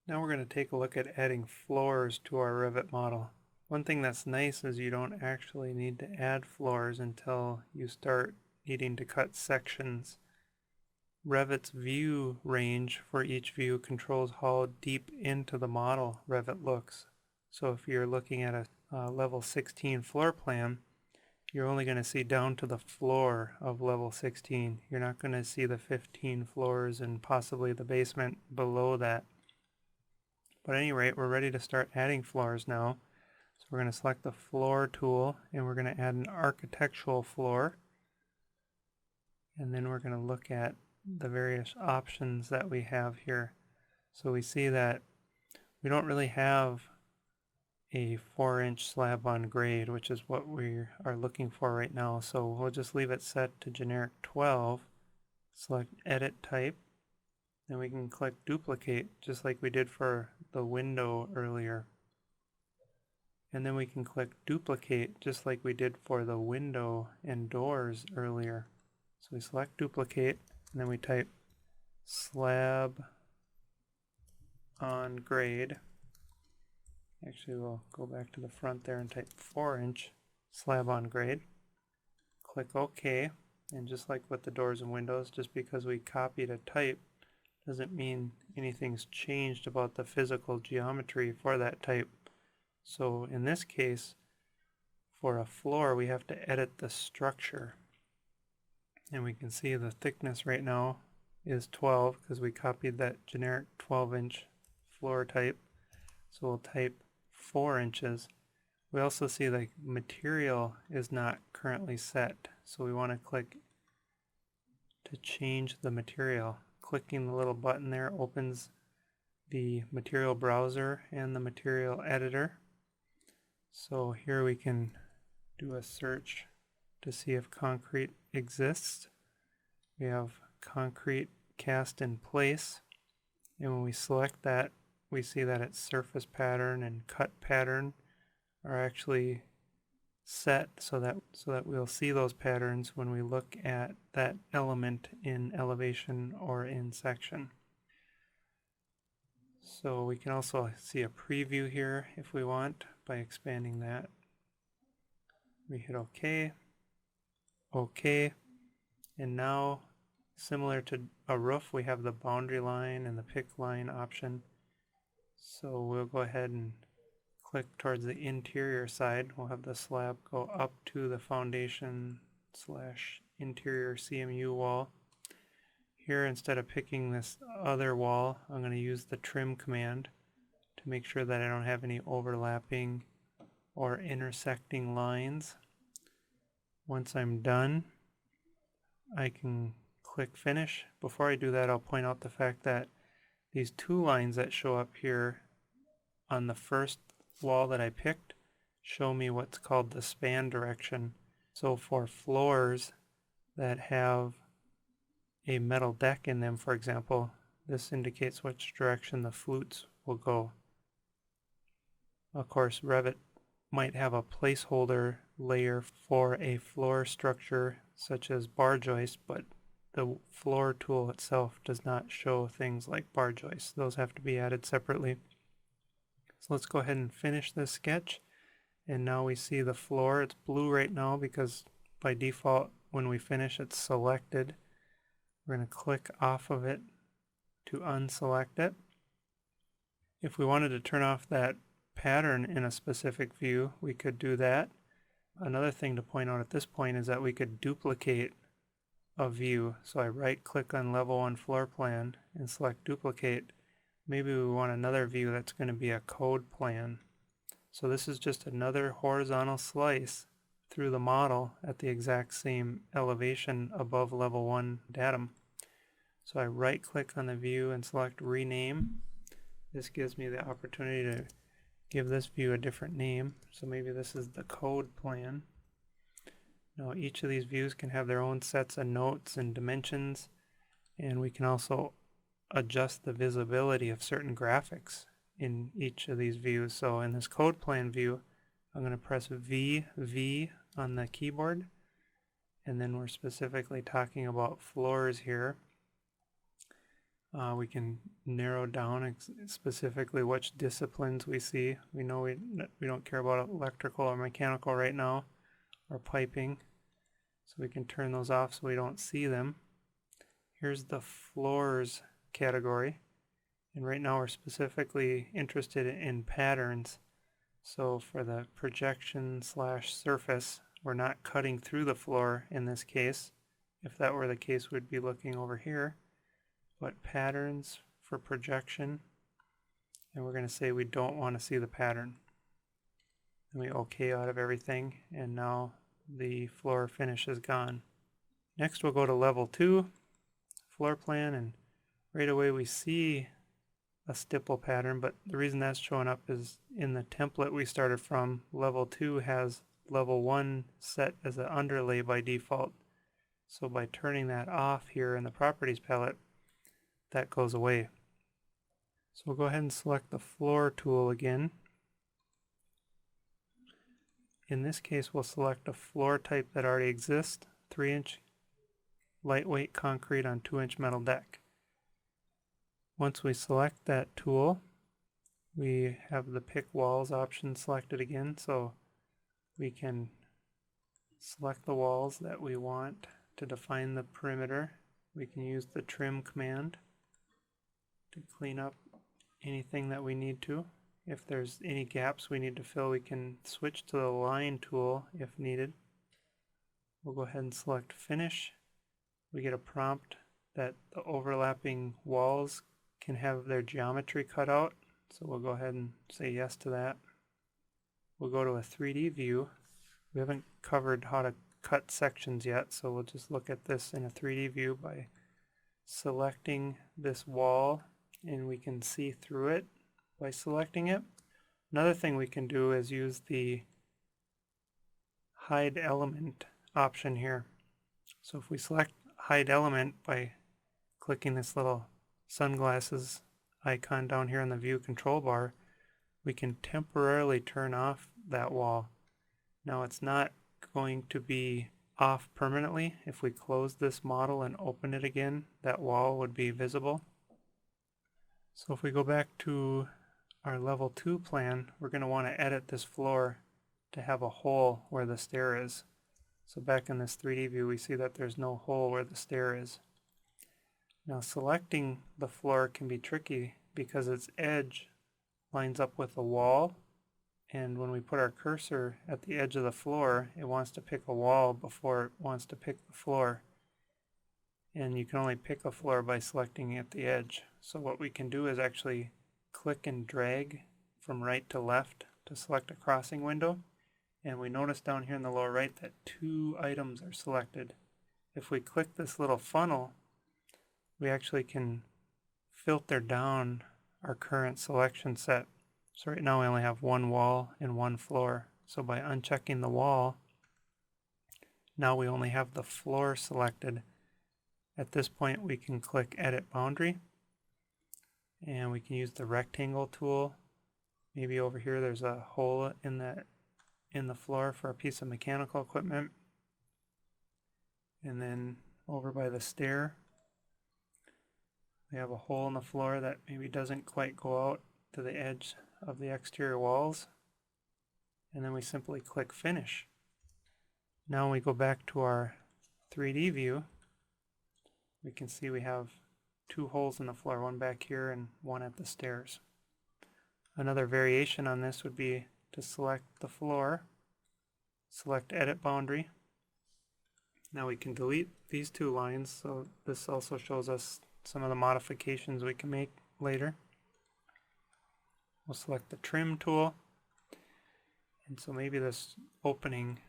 Now we're going to take a look at adding floors to our Revit model. One thing that's nice is you don't actually need to add floors until you start needing to cut sections. Revit's view range for each view controls how deep into the model Revit looks. So if you're looking at a level 16 floor plan, you're only going to see down to the floor of level 16. You're not going to see the 15 floors and possibly the basement below that. But at any rate, we're ready to start adding floors now. So we're going to select the floor tool and we're going to add an architectural floor. And then we're going to look at the various options that we have here. So we see that we don't really have a 4-inch slab on grade, which is what we are looking for right now. So we'll just leave it set to generic 12, select edit type, then we can click duplicate just like we did for the window earlier. And then we can click duplicate just like we did for the window and doors earlier. So we select duplicate and then we type slab on grade. Actually, we'll go back to the front there and type 4-inch slab on grade. Click OK, and just like with the doors and windows, just because we copied a type doesn't mean anything's changed about the physical geometry for that type. So in this case, for a floor, we have to edit the structure. And we can see the thickness right now is 12 because we copied that generic 12-inch floor type. So we'll type 4 inches. We also see the material is not currently set, so we want to click to change the material. Clicking the little button there opens the material browser and the material editor. So here we can do a search to see if concrete exists. We have concrete cast in place, and when we select that, we see that its surface pattern and cut pattern are actually set so that we'll see those patterns when we look at that element in elevation or in section. So we can also see a preview here if we want by expanding that. We hit OK, OK, and now similar to a roof, we have the boundary line and the pick line option. So we'll go ahead and click towards the interior side. We'll have the slab go up to the foundation / interior CMU wall. Here, instead of picking this other wall, I'm going to use the trim command to make sure that I don't have any overlapping or intersecting lines. Once I'm done, I can click finish. Before I do that, I'll point out the fact that these two lines that show up here on the first wall that I picked show me what's called the span direction. So for floors that have a metal deck in them, for example, this indicates which direction the flutes will go. Of course, Revit might have a placeholder layer for a floor structure such as bar joist, but the floor tool itself does not show things like bar joists. Those have to be added separately. So let's go ahead and finish this sketch. And now we see the floor. It's blue right now because by default when we finish it's selected. We're going to click off of it to unselect it. If we wanted to turn off that pattern in a specific view, we could do that. Another thing to point out at this point is that we could duplicate a view. So I right click on level 1 floor plan and select duplicate. Maybe we want another view that's going to be a code plan. So this is just another horizontal slice through the model at the exact same elevation above level 1 datum. So I right click on the view and select rename. This gives me the opportunity to give this view a different name. So maybe this is the code plan. Now each of these views can have their own sets of notes and dimensions, and we can also adjust the visibility of certain graphics in each of these views. So in this code plan view, I'm going to press V on the keyboard, and then we're specifically talking about floors here. We can narrow down specifically which disciplines we see. We know we don't care about electrical or mechanical right now, or piping, so we can turn those off so we don't see them. Here's the floors category, and right now we're specifically interested in patterns. So for the projection slash surface, we're not cutting through the floor in this case. If that were the case, we'd be looking over here. But patterns for projection, and we're going to say we don't want to see the pattern. And we OK out of everything, and now the floor finish is gone. Next we'll go to level 2, floor plan, and right away we see a stipple pattern, but the reason that's showing up is in the template we started from, level 2 has level 1 set as an underlay by default. So by turning that off here in the properties palette, that goes away. So we'll go ahead and select the floor tool again. In this case, we'll select a floor type that already exists, 3-inch lightweight concrete on 2-inch metal deck. Once we select that tool, we have the pick walls option selected again, so we can select the walls that we want to define the perimeter. We can use the trim command to clean up anything that we need to. If there's any gaps we need to fill, we can switch to the line tool if needed. We'll go ahead and select finish. We get a prompt that the overlapping walls can have their geometry cut out, so we'll go ahead and say yes to that. We'll go to a 3D view. We haven't covered how to cut sections yet, so we'll just look at this in a 3D view by selecting this wall, and we can see through it by selecting it. Another thing we can do is use the hide element option here. So if we select hide element by clicking this little sunglasses icon down here in the view control bar, we can temporarily turn off that wall. Now it's not going to be off permanently. If we close this model and open it again, that wall would be visible. So if we go back to our level 2 plan, we're going to want to edit this floor to have a hole where the stair is. So back in this 3D view, we see that there's no hole where the stair is. Now selecting the floor can be tricky because its edge lines up with the wall, and when we put our cursor at the edge of the floor, it wants to pick a wall before it wants to pick the floor. And you can only pick a floor by selecting at the edge. So what we can do is actually click and drag from right to left to select a crossing window. And we notice down here in the lower right that 2 items are selected. If we click this little funnel, we actually can filter down our current selection set. So right now we only have 1 wall and 1 floor. So by unchecking the wall, now we only have the floor selected. At this point we can click Edit Boundary, and we can use the rectangle tool. Maybe over here there's a hole in the floor for a piece of mechanical equipment. And then over by the stair, we have a hole in the floor that maybe doesn't quite go out to the edge of the exterior walls. And then we simply click Finish. Now we go back to our 3D view. We can see we have 2 holes in the floor, one back here and one at the stairs. Another variation on this would be to select the floor, select Edit Boundary. Now we can delete these 2 lines, so this also shows us some of the modifications we can make later. We'll select the Trim tool, and so maybe this opening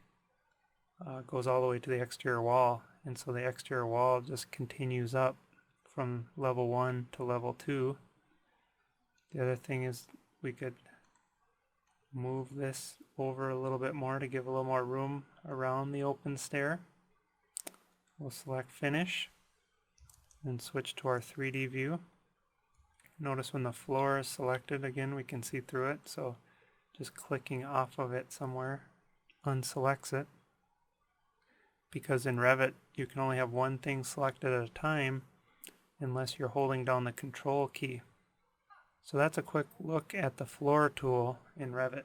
goes all the way to the exterior wall, and so the exterior wall just continues up from level 1 to level 2. The other thing is we could move this over a little bit more to give a little more room around the open stair. We'll select Finish and switch to our 3D view. Notice when the floor is selected again, we can see through it, so just clicking off of it somewhere unselects it. Because in Revit you can only have one thing selected at a time, unless you're holding down the control key. So that's a quick look at the floor tool in Revit.